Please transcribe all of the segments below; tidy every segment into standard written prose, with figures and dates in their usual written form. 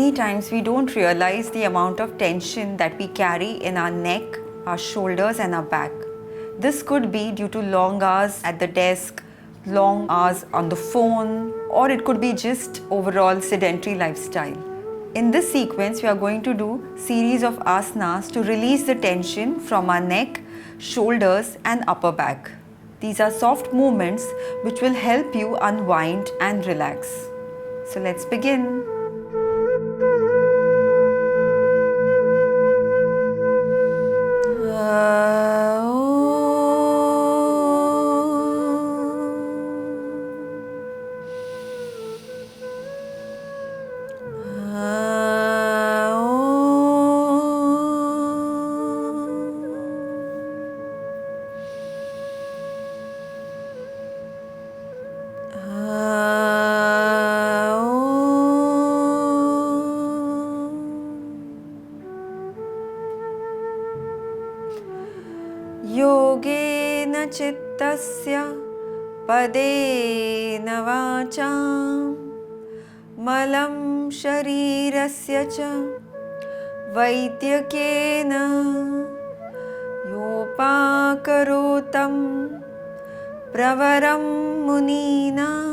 Many times we don't realize the amount of tension that we carry in our neck, our shoulders and our back. This could be due to long hours at the desk, long hours on the phone, or it could be just overall sedentary lifestyle. In this sequence, we are going to do series of asanas to release the tension from our neck, shoulders and upper back. These are soft movements which will help you unwind and relax. So let's begin. योगेन चित्तस्य पदेन वाचां मलं शरीरस्य च वैद्यकेन योपाकरोतं प्रवरं मुनीनां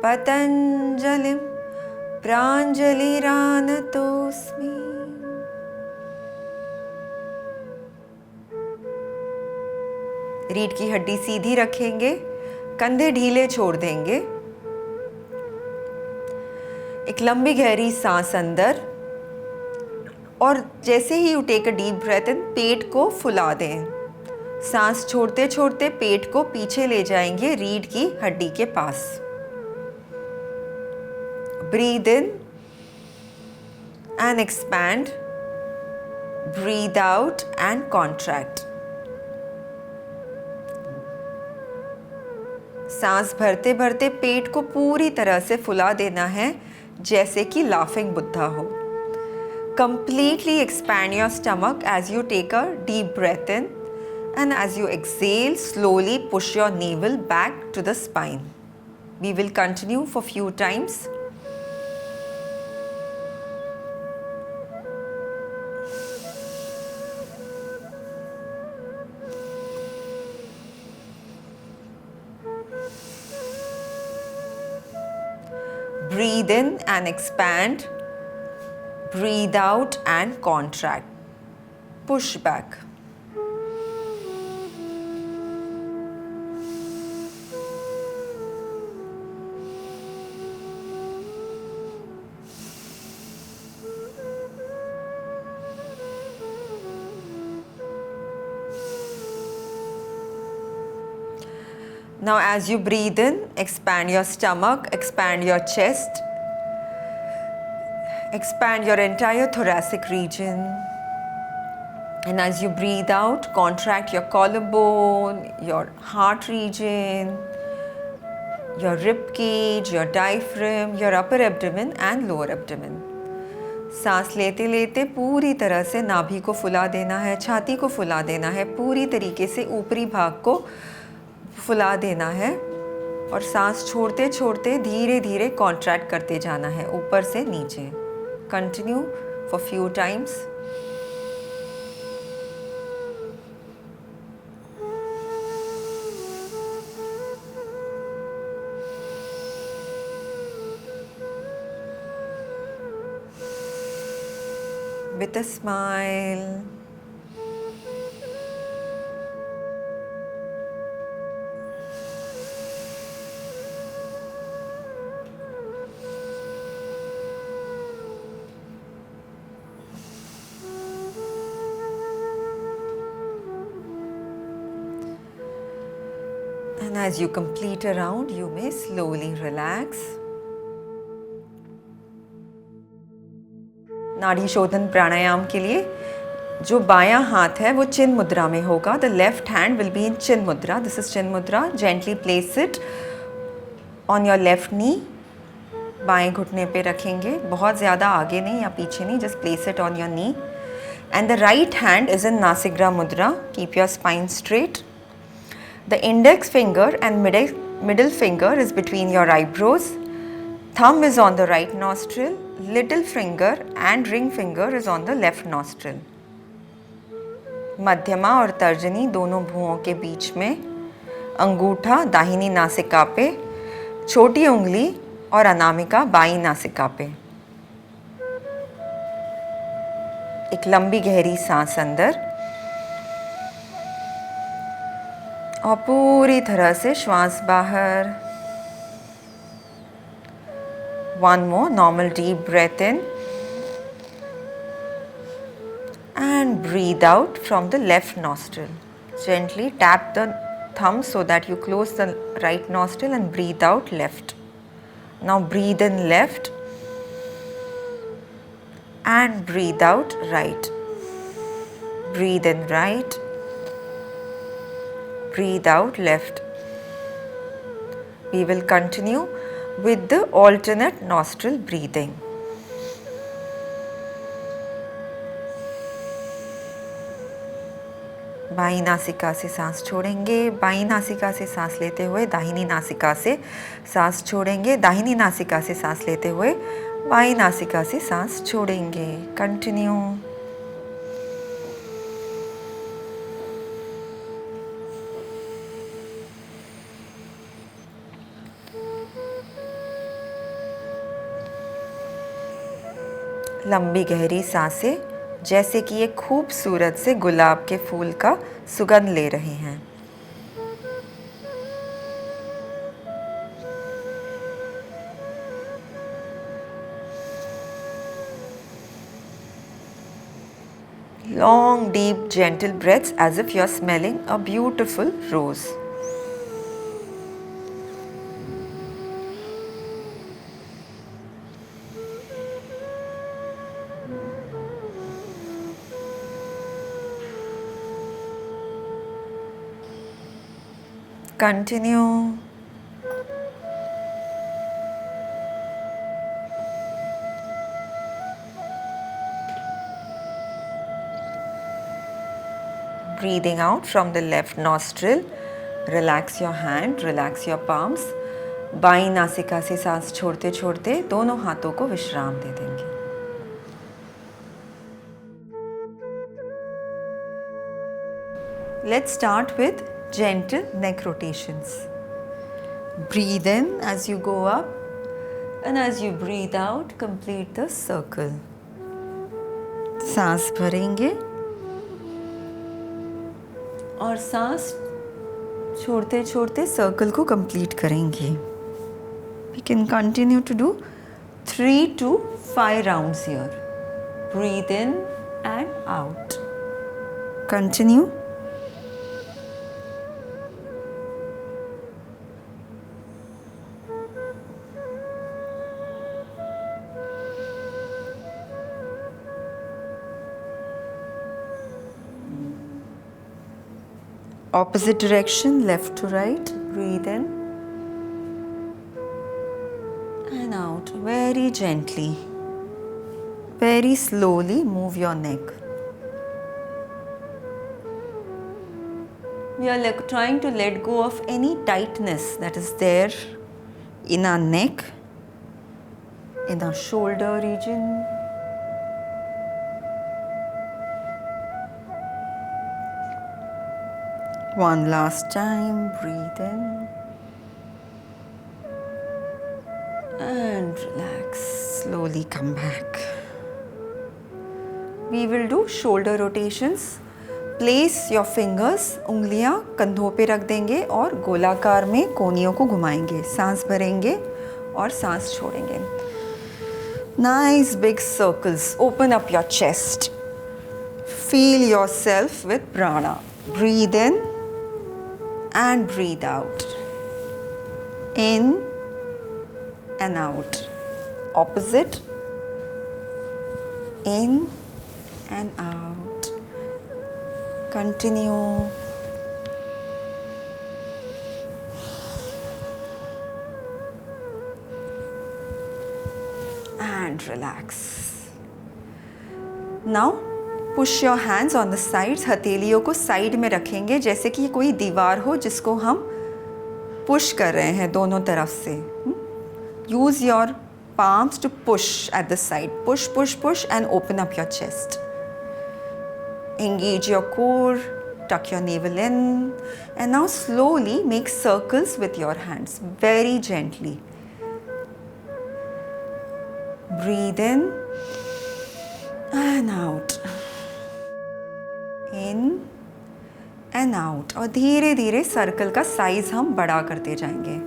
पतञ्जलिं प्राञ्जलिरानतोऽस्मि। रीढ़ की हड्डी सीधी रखेंगे, कंधे ढीले छोड़ देंगे। एक लंबी गहरी सांस अंदर और जैसे ही you take a deep breath in, पेट को फुला दें। सांस छोड़ते छोड़ते पेट को पीछे ले जाएंगे रीढ़ की हड्डी के पास। Breathe in and expand, breathe out and contract. सांस भरते भरते पेट को पूरी तरह से फुला देना है, जैसे कि लाफिंग बुद्धा हो। Completely expand your stomach as you take a deep breath in, and as you exhale, slowly push your navel back to the spine. We will continue for few times. Breathe in and expand. Breathe out and contract. Push back. Now as you breathe in, expand your stomach, expand your chest, expand your entire thoracic region. And as you breathe out, contract your collarbone, your heart region, your rib cage, your diaphragm, your upper abdomen and lower abdomen. सांस लेते लेते पूरी तरह से नाभि को फुला देना है, छाती को फुला देना है, पूरी तरीके से ऊपरी भाग को फुला देना है और सांस छोड़ते छोड़ते धीरे धीरे कॉन्ट्रैक्ट करते जाना है ऊपर से नीचे। Continue for few times. With a smile. And as you complete a round, you may slowly relax. नाड़ी शोधन प्राणायाम के लिए जो बायां हाथ है वो चिन मुद्रा में होगा. The left hand will be in chin mudra. This is chin mudra. Gently place it on your left knee. बाएं घुटने पे रखेंगे, बहुत ज़्यादा आगे नहीं या पीछे नहीं, just place it on your knee. And the right hand is in नासिग्रा mudra. Keep your spine straight. The index finger and middle finger is between your eyebrows. Thumb is on the right nostril, little finger and ring finger is on the left nostril. मध्यमा और तर्जनी दोनों भुवों के बीच में, अंगूठा दाहिनी नासिका पे, छोटी उंगली और अनामिका बाईं नासिका पे। एक लंबी गहरी सांस अंदर और पूरी तरह से श्वास बाहर। One more normal deep breath in and breathe out from the left nostril. Gently tap the thumb so that you close the right nostril and breathe out left. Now breathe in left and breathe out right. Breathe in right, breathe out left. We will continue with the alternate nostril breathing. बाईं नासिका से सांस छोड़ेंगे, बाईं नासिका से सांस लेते हुए दाहिनी नासिका से सांस छोड़ेंगे, दाहिनी नासिका से सांस लेते हुए बाईं नासिका से सांस छोड़ेंगे। कंटिन्यू। लंबी गहरी सांसें जैसे कि एक खूबसूरत से गुलाब के फूल का सुगंध ले रहे हैं। Long, deep, gentle breaths as if you are smelling a beautiful rose. Continue. Breathing out from the left nostril. Relax your hand, relax your palms. बाईं नासिका से सांस छोड़ते छोड़ते दोनों हाथों को विश्राम दे देंगे। Let's start with gentle neck rotations. Breathe in as you go up and as you breathe out, complete the circle. सांस भरेंगे और सांस छोड़ते छोड़ते सर्कल को कंप्लीट करेंगे। We can continue to do 3 to 5 rounds here. Breathe in and out. Continue. Opposite direction, left to right. Breathe in and out. Very gently, very slowly move your neck. We are trying to let go of any tightness that is there in our neck, in our shoulder region. One last time, breathe in and relax. Slowly come back. We will do shoulder rotations. Place your fingers, उंगलियां कंधों पे रख देंगे और गोलाकार में कोहनियों को घुमाएंगे। सांस भरेंगे और सांस छोड़ेंगे। Nice big circles. Open up your chest. Feel yourself with prana. Breathe in and breathe out. In and out. Opposite. In and out. Continue. And relax. Now push your hands on the sides. हथेलियों को side में रखेंगे जैसे कि कोई दीवार हो जिसको हम पुश कर रहे हैं दोनों तरफ से. Use your palms to push at the side. Push, push, push, and open up your chest. Engage your core, tuck your navel in, and now slowly make circles with your hands, very gently. Breathe in and out. In and out. और धीरे धीरे circle का size हम बड़ा करते जाएंगे.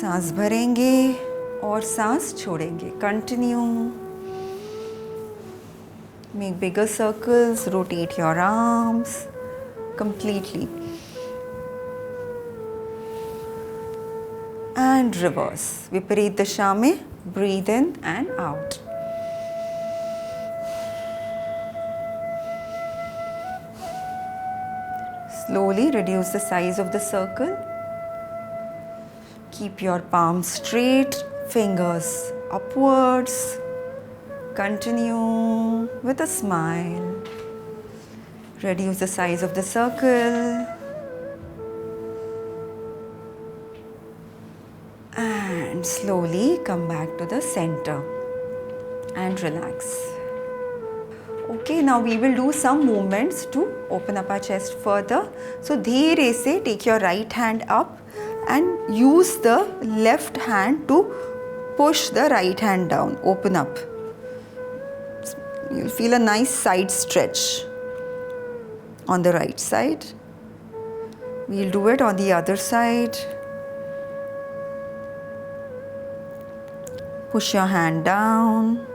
सांस भरेंगे और सांस छोड़ेंगे. Continue. Make bigger circles, rotate your arms completely. And reverse. विपरीत दिशा में breathe in and out. Slowly reduce the size of the circle. Keep your palms straight, fingers upwards. Continue with a smile. Reduce the size of the circle. And slowly come back to the center and relax. Okay, now we will do some movements to open up our chest further. So dheere se take your right hand up and use the left hand to push the right hand down. Open up. You'll feel a nice side stretch on the right side. We'll do it on the other side. Push your hand down.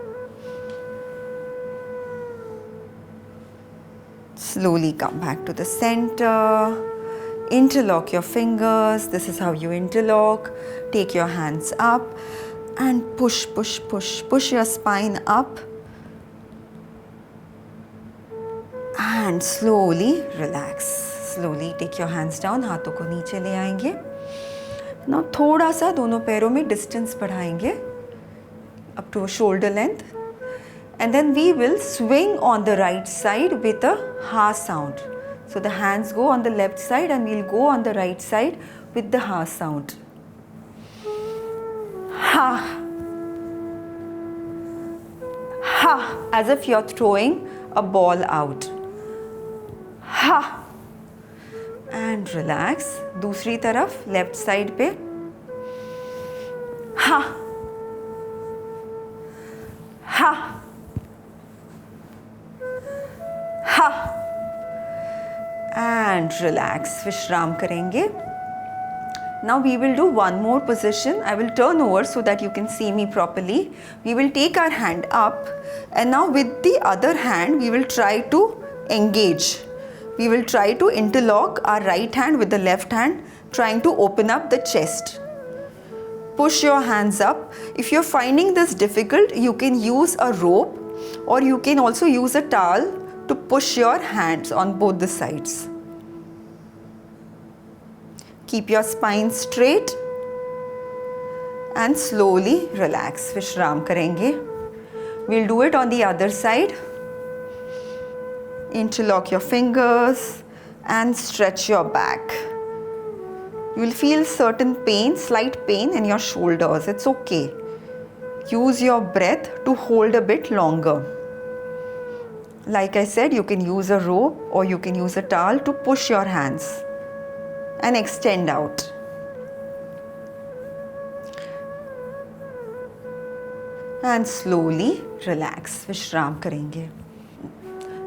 Slowly come back to the center. Interlock your fingers. This is how you interlock. Take your hands up and push, push, push. Push your spine up. And slowly relax. Slowly take your hands down. हाथों को नीचे ले आएंगे. Now थोड़ा सा दोनों पैरों में distance बढ़ाएंगे up to shoulder length. And then we will swing on the right side with a ha sound. So the hands go on the left side and we'll go on the right side with the ha sound. Ha. Ha. As if you're throwing a ball out. Ha. And relax. दूसरी तरफ left side पे. Ha. Ha. Ha. And relax. विश्राम करेंगे. Now we will do one more position. I will turn over so that you can see me properly. We will take our hand up and now with the other hand we will try to engage. We will try to interlock our right hand with the left hand, trying to open up the chest. Push your hands up. If you're finding this difficult, you can use a rope or you can also use a towel to push your hands on both the sides. Keep your spine straight and slowly relax. विश्राम करेंगे. We'll do it on the other side. Interlock your fingers and stretch your back. You will feel certain pain, slight pain in your shoulders. It's okay. Use your breath to hold a bit longer. Like I said, you can use a rope or you can use a towel to push your hands and extend out. And slowly relax. विश्राम करेंगे.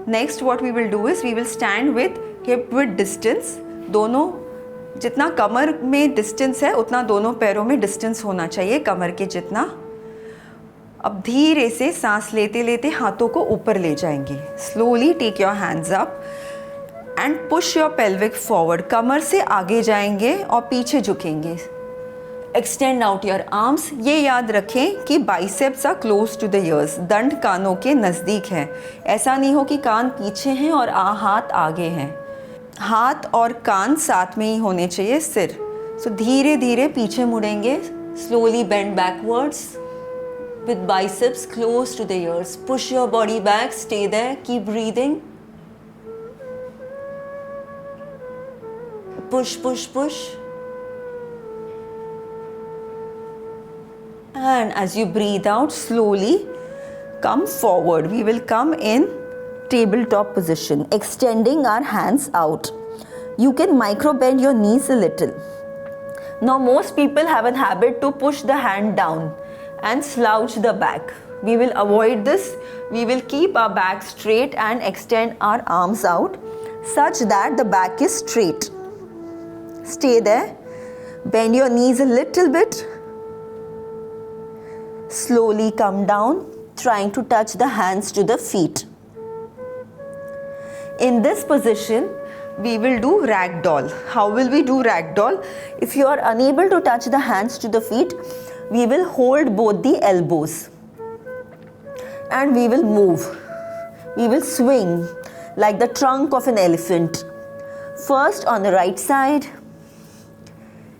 Next what we will do is we will stand with hip width distance. दोनों जितना कमर में distance है उतना दोनों पैरों में distance होना चाहिए कमर के जितना. अब धीरे से सांस लेते लेते हाथों को ऊपर ले जाएंगे. Slowly take your hands up and push your pelvic forward. कमर से आगे जाएंगे और पीछे झुकेंगे. Extend out your arms. ये याद रखें कि biceps are close to the ears. दंड कानों के नज़दीक है. ऐसा नहीं हो कि कान पीछे हैं और हाथ आगे हैं. हाथ और कान साथ में ही होने चाहिए. सिर. So धीरे धीरे पीछे मुड़ेंगे. Slowly bend backwards with biceps close to the ears. Push your body back. Stay there. Keep breathing. Push, push, push. And as you breathe out, slowly come forward. We will come in tabletop position, extending our hands out. You can micro bend your knees a little. Now most people have a habit to push the hand down and slouch the back. We will avoid this. We will keep our back straight and extend our arms out such that the back is straight. Stay there. Bend your knees a little bit. Slowly come down, trying to touch the hands to the feet. In this position, we will do ragdoll. How will we do ragdoll? If you are unable to touch the hands to the feet, we will hold both the elbows and we will move. We will swing like the trunk of an elephant. First on the right side,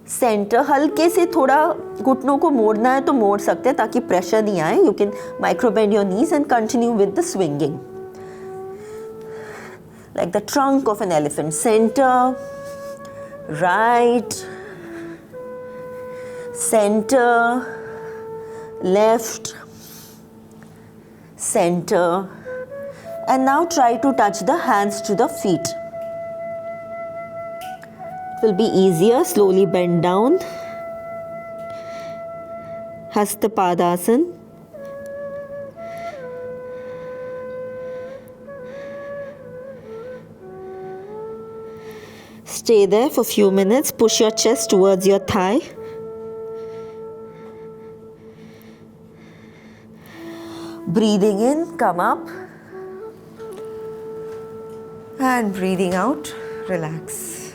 centre हल्के से थोड़ा घुटनों को मोड़ना है तो मोड़ सकते हैं ताकि प्रेशर नहीं आए. You can micro bend your knees and continue with the swinging like the trunk of an elephant. Centre, right, centre, left, centre, and now try to touch the hands to the feet. It will be easier. Slowly bend down. Hasta Padasana. Stay there for a few minutes. Push your chest towards your thigh. Breathing in, come up. And breathing out, relax.